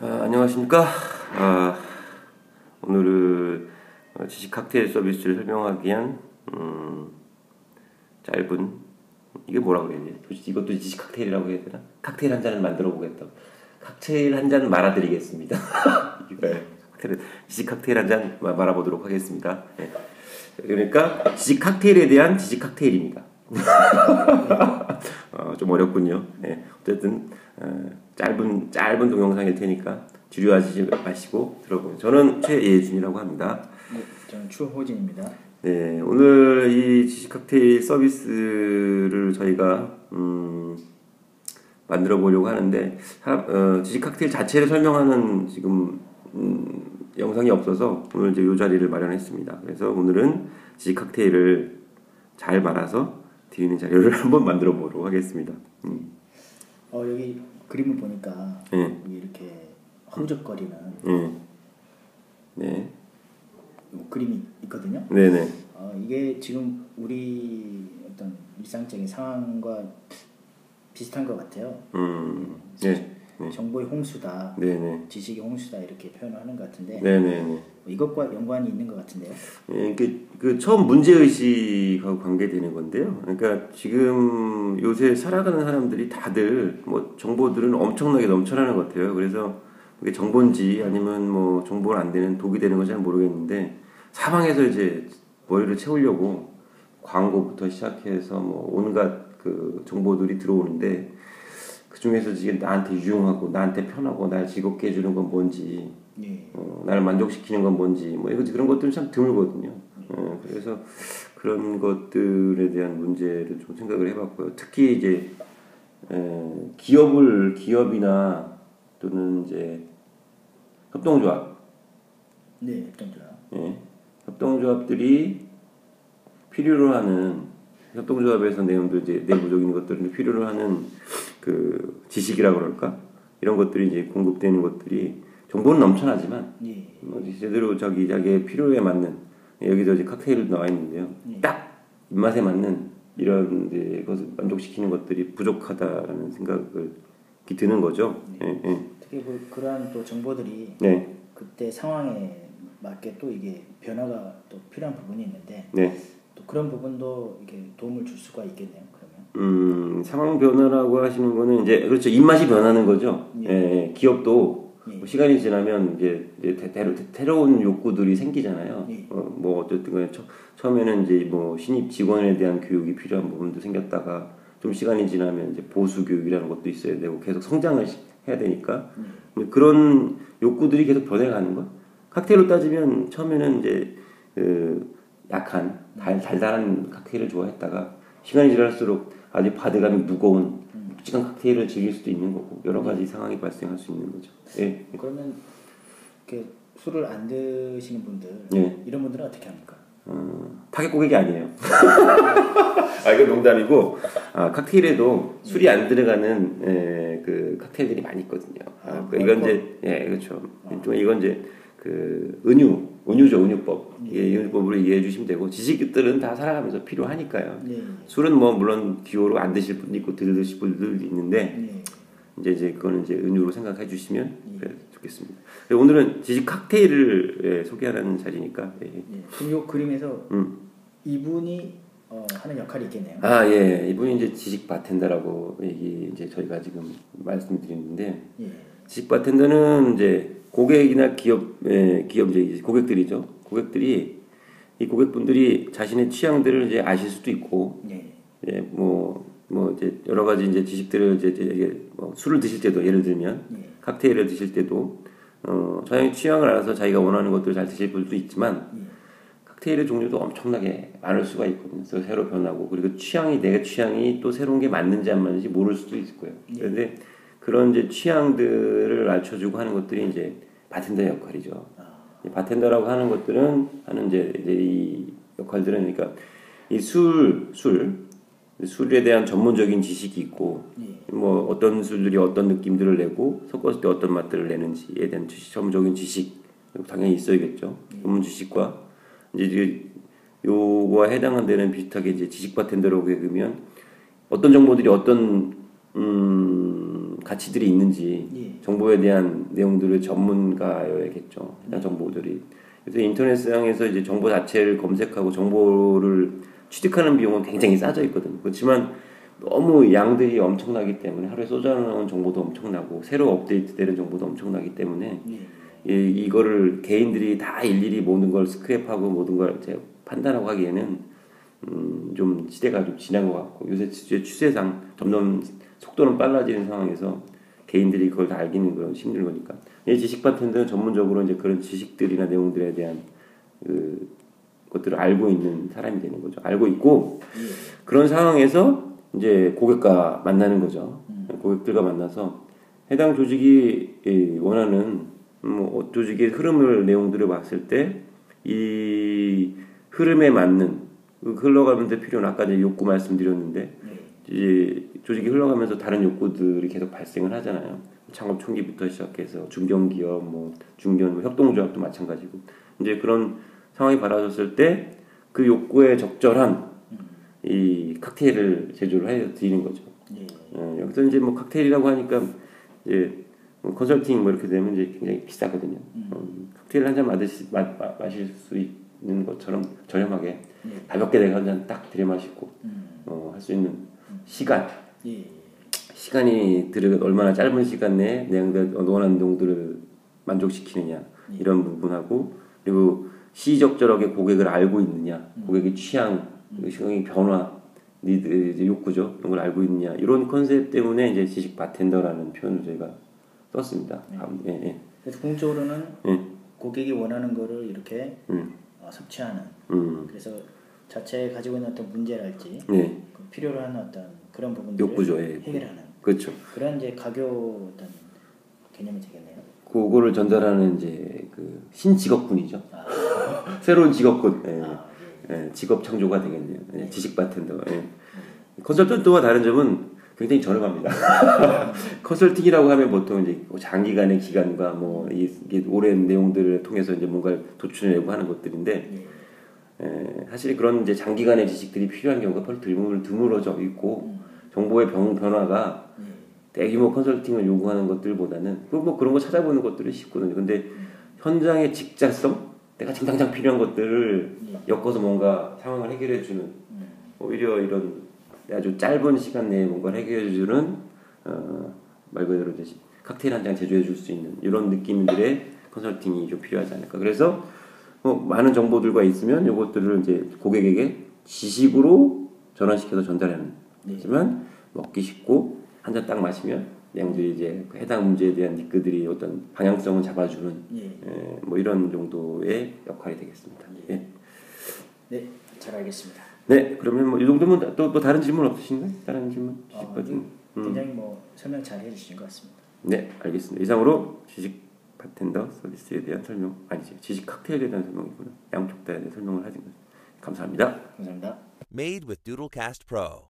안녕하십니까. 아, 오늘은 지식 칵테일 서비스를 설명하기 위한 짧은, 이게 뭐라고 해야 되지? 이것도 지식 칵테일이라고 해야 되나? 칵테일 한 잔을 만들어 보겠다. 칵테일 한 잔 말아드리겠습니다. 네, 지식 칵테일 한 잔 말아보도록 하겠습니다. 네. 그러니까 지식 칵테일에 대한 지식 칵테일입니다. 좀 어렵군요. 네, 어쨌든 짧은 동영상일 테니까 지루하지 마시고 들어보세요. 저는 최예준이라고 합니다. 네, 저는 추호진입니다. 네, 오늘 이 지식 칵테일 서비스를 저희가 만들어 보려고 하는데 지식 칵테일 자체를 설명하는 지금 영상이 없어서 오늘 이제 이 자리를 마련했습니다. 그래서 오늘은 지식 칵테일을 잘 말아서 드리는 자료를 한번 만들어 보도록 하겠습니다. 여기 그림을 보니까 여기 이렇게 허우적거리는 네. 그림이 있거든요. 네네. 이게 지금 우리 어떤 일상적인 상황과 비슷한 것 같아요. 네. 정보의 홍수다, 네네. 지식의 홍수다 이렇게 표현을 하는 것 같은데, 네네네. 이것과 연관이 있는 것 같은데요. 예, 그 처음 문제의식하고 관계되는 건데요. 그러니까 지금 요새 살아가는 사람들이 다들 뭐 정보들은 엄청나게 넘쳐나는 것 같아요. 그래서 그게 정보인지 아니면 뭐 정보가 안 되는 독이 되는 건지 잘 모르겠는데 사방에서 이제 머리를 채우려고 광고부터 시작해서 뭐 온갖 그 정보들이 들어오는데 그 중에서 지금 나한테 유용하고 나한테 편하고 날 즐겁게 해주는 건 뭔지, 나를 만족시키는 건 뭔지, 뭐 그런 것들은 참 드물거든요. 그래서 그런 것들에 대한 문제를 좀 생각을 해봤고요. 특히 이제 기업이나 또는 이제 협동조합, 협동조합들이 필요로 하는 협동조합에서 내용들 이제 내부적인 것들을 필요로 하는 그 지식이라 그럴까 이런 것들이 이제 공급되는 것들이 정보는 넘쳐나지만 뭐 제대로 자기의 필요에 맞는 여기서 이제 칵테일도 나와 있는데요. 딱 입맛에 맞는 이런 이제 것을 만족시키는 것들이 부족하다라는 생각이 드는 거죠. 특히 그러한 또 정보들이 그때 상황에 맞게 또 이게 변화가 또 필요한 부분이 있는데 또 그런 부분도 이게 도움을 줄 수가 있겠네요. 그러면 상황 변화라고 하시는 거는 이제 그렇죠. 입맛이 변하는 거죠. 기업도 시간이 지나면 이제 새로운 욕구들이 생기잖아요. 뭐 어쨌든 간에 처음에는 이제 뭐 신입 직원에 대한 교육이 필요한 부분도 생겼다가 좀 시간이 지나면 이제 보수 교육이라는 것도 있어야 되고 계속 성장을 해야 되니까 그런 욕구들이 계속 변해가는 거. 칵테일로 따지면 처음에는 이제 약한 달달한 칵테일을 좋아했다가 시간이 지날수록 아주 바디감이 무거운 묵직한 칵테일을 즐길 수도 있는 거고 여러 가지 상황이 발생할 수 있는 거죠. 그러면 이렇게 술을 안 드시는 분들 이런 분들은 어떻게 합니까? 타겟 고객이 아니에요. 이건 농담이고 칵테일에도 술이 안 들어가는 그 칵테일들이 많이 있거든요. 이건 이제 그렇죠. 이건 이제 그 은유죠. 은유법. 은유법으로 이해해 주시면 되고 지식들은 다 살아가면서 필요하니까요. 술은 뭐 물론 기호로 안 드실 분도 있고 드실 분들도 있는데 이제 그거는 이제 은유로 생각해 주시면 좋겠습니다. 오늘은 지식 칵테일을 소개하는 자리니까. 그럼 이 그림에서 이분이 하는 역할이 있겠네요. 이분이 이제 지식 바텐더라고 이제 저희가 지금 말씀드리는데 지식 바텐더는 이제 고객이나 기업 이제 고객들이죠. 고객들이 이 고객분들이 자신의 취향들을 이제 아실 수도 있고, 뭐 이제 여러 가지 이제 지식들을 이제 뭐 술을 드실 때도 예를 들면 칵테일을 드실 때도 자기 취향을 알아서 자기가 원하는 것들을 잘 드실 분도 있지만 칵테일의 종류도 엄청나게 많을 수가 있거든요. 그래서 새로 변하고 그리고 내 취향이 또 새로운 게 맞는지 안 맞는지 모를 수도 있을 거예요. 그런데 그런 이제 취향들을 알려주고 하는 것들이 이제 바텐더 역할이죠. 바텐더라고 하는 것들은 이제 이 역할들은 그러니까 이 술에 대한 전문적인 지식이 있고 뭐 어떤 술들이 어떤 느낌들을 내고 섞었을 때 어떤 맛들을 내는지에 대한 전문적인 지식 당연히 있어야겠죠. 전문 지식과 이제 요거와 해당하는 데는 비슷하게 이제 지식 바텐더라고 해보면 어떤 정보들이 어떤 가치들이 있는지 예. 정보에 대한 내용들을 전문가여야겠죠. 해당 정보들이. 그래서 인터넷상에서 이제 정보 자체를 검색하고 정보를 취득하는 비용은 굉장히 싸져 있거든요. 그렇지만 너무 양들이 엄청나기 때문에 하루에 쏟아나오는 정보도 엄청나고 새로 업데이트되는 정보도 엄청나기 때문에 이거를 개인들이 다 일일이 모든 걸 스크랩하고 모든 걸 이제 판단하고 하기에는 좀 시대가 좀 지난 것 같고 요새 추세상 점점 속도는 빨라지는 상황에서 개인들이 그걸 다 알기는 그런 힘든 거니까 이 지식 바텐더는 전문적으로 이제 그런 지식들이나 내용들에 대한 그 것들을 알고 있는 사람이 되는 거죠. 알고 있고 그런 상황에서 이제 고객과 만나는 거죠. 고객들과 만나서 해당 조직이 원하는 뭐 조직의 흐름을 내용들을 봤을 때 이 흐름에 맞는 흘러가면서 필요한 아까 이제 욕구 말씀드렸는데 이제 조직이 흘러가면서 다른 욕구들이 계속 발생을 하잖아요. 창업 초기부터 시작해서 중견기업, 뭐 중견 뭐 협동조합도 마찬가지고 이제 그런 상황이 벌어졌을 때 그 욕구에 적절한 이 칵테일을 제조를 해 드리는 거죠. 여기서 이제 뭐 칵테일이라고 하니까 이제 뭐 컨설팅 뭐 이렇게 되면 이제 굉장히 비싸거든요. 칵테일 한 잔 마실 수 있는 것처럼 저렴하게 가볍게 내가 한 잔 딱 들여 마시고 할 수 있는 시간이 얼마나 짧은 시간 내에 내가 원하는 내용들을 만족시키느냐 이런 부분하고 그리고 시적절하게 고객을 알고 있느냐 고객의 취향, 시각의 변화, 니드 욕구죠 이런 걸 알고 있느냐 이런 컨셉 때문에 이제 지식 바텐더라는 표현을 저희가 썼습니다. 그래서 궁극적으로는 고객이 원하는 거를 이렇게 섭취하는 그래서 자체에 가지고 있는 어떤 문제랄지 그 필요로 하는 어떤 그런 부분들을 욕구죠. 해결하는 그렇죠. 그런 이제 가교 어떤 개념이 되겠네요. 그거를 전달하는 이제 그 신직업군이죠. 새로운 직업군, 직업 창조가 되겠네요. 지식 바텐더. 컨설턴트와 다른 점은 굉장히 저렴합니다. 컨설팅이라고 하면 보통 이제 장기간의 기간과 뭐 이게 오랜 내용들을 통해서 이제 뭔가를 도출해내고 하는 것들인데 사실 그런 이제 장기간의 지식들이 필요한 경우가 별로 드물어져 있고 정보의 변화가 대규모 컨설팅을 요구하는 것들보다는 뭐 그런 거 찾아보는 것들이 쉽거든요. 근데 현장의 직자성, 내가 지금 당장 필요한 것들을 엮어서 뭔가 상황을 해결해주는 오히려 이런 아주 짧은 시간 내에 뭔가를 해결해주는 말 그대로 이제 칵테일 한 잔 제조해줄 수 있는 이런 느낌들의 컨설팅이 좀 필요하지 않을까. 그래서 많은 정보들과 있으면 이것들을 이제 고객에게 지식으로 전환시켜서 전달하는 하지만 먹기 쉽고 한 잔 딱 마시면 내용들이 이제 해당 문제에 대한 그들이 어떤 방향성을 잡아주는 뭐 이런 정도의 역할이 되겠습니다. 네, 잘 알겠습니다. 네, 그러면 뭐 이 정도면 또 다른 질문 없으신가요? 다른 질문? 굉장히 뭐 설명 잘 해주신 것 같습니다. 네, 알겠습니다. 이상으로 지식 바텐더 서비스에 대한 설명 아니죠. 지식 칵테일에 대한 설명이구나. 양쪽 다에 대한 설명을 하신 것 감사합니다. 감사합니다. Made with Doodlecast Pro.